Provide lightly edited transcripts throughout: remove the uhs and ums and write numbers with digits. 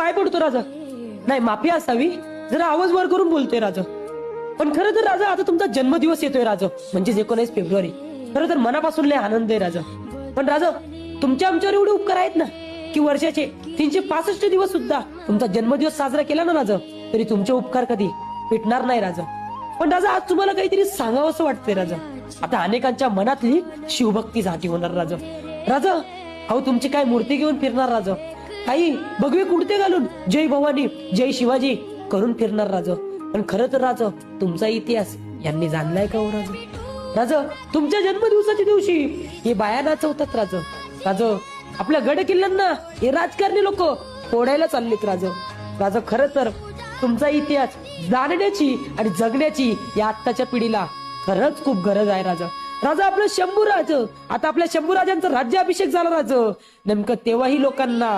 पाय पडतो राजा. नाही, माफी असावी, जरा आवाज वर करून बोलतोय राजा. पण खरं तर राजा आता तुमचा जन्मदिवस येतोय राजा, म्हणजे 19 फेब्रुवारी. खरं तर मनापासून लय आनंद आहे राजा. पण राजा तुमच्या आमच्यावर एवढे उपकार आहेत ना की वर्षाचे 365 दिवस सुद्धा तुमचा जन्मदिवस साजरा केला ना राजा, तरी तुमचे उपकार कधी भेटणार नाही राजा. पण राजा आज तुम्हाला काहीतरी सांगावं असं वाटतंय राजा. आता अनेकांच्या मनातली शिवभक्ती जागी होणार राजा. राजा अहो तुमची काय मूर्ती घेऊन फिरणार राजा, काही भगवे कुडते घालून जय भवानी जय शिवाजी करून फिरणार राजा. पण खरं तर राजा तुमचा इतिहास यांनी जाणलाय का हो राजा? राजा तुमच्या जन्मदिवसाच्या दिवशी हे बाया नाचवतात राजा. राजा आपल्या गड किल्ल्यांना हे राजकारणी लोक फोडायला चाललेत राजा. राजा खरं तर तुमचा इतिहास जाणण्याची आणि जगण्याची या आत्ताच्या पिढीला खरंच खूप गरज आहे राजा. राजा आपलं शंभूराज, आता आपल्या शंभूराजांचा राज्याभिषेक झाला राजा. नेमकं तेव्हाही लोकांना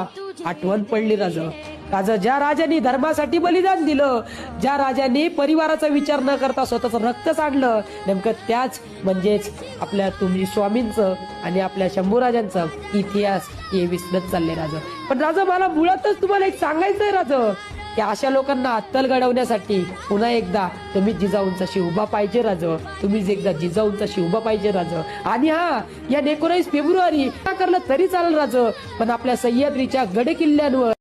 आठवण पडली राजा. राजा ज्या राजांनी धर्मासाठी बलिदान दिलं, ज्या राजांनी परिवाराचा विचार न करता स्वतःचं रक्त सांडलं, नेमकं त्याच म्हणजेच आपल्या तुम्ही स्वामींचं आणि आपल्या शंभूराजांचा इतिहास हे विसरत चालले राजा. पण राजा मला मुळातच तुम्हाला एक सांगायचंय राजा की अशा लोकांना अत्तल घडवण्यासाठी पुन्हा एकदा तुम्ही जिजाऊंचाशी उभा पाहिजे राजा. तुम्ही एकदा जिजाऊंचाशी उभा पाहिजे राजा. आणि हा या 19 फेब्रुवारी करलं तरी चालेल राजा, पण आपल्या सह्याद्रीच्या गड किल्ल्यांवर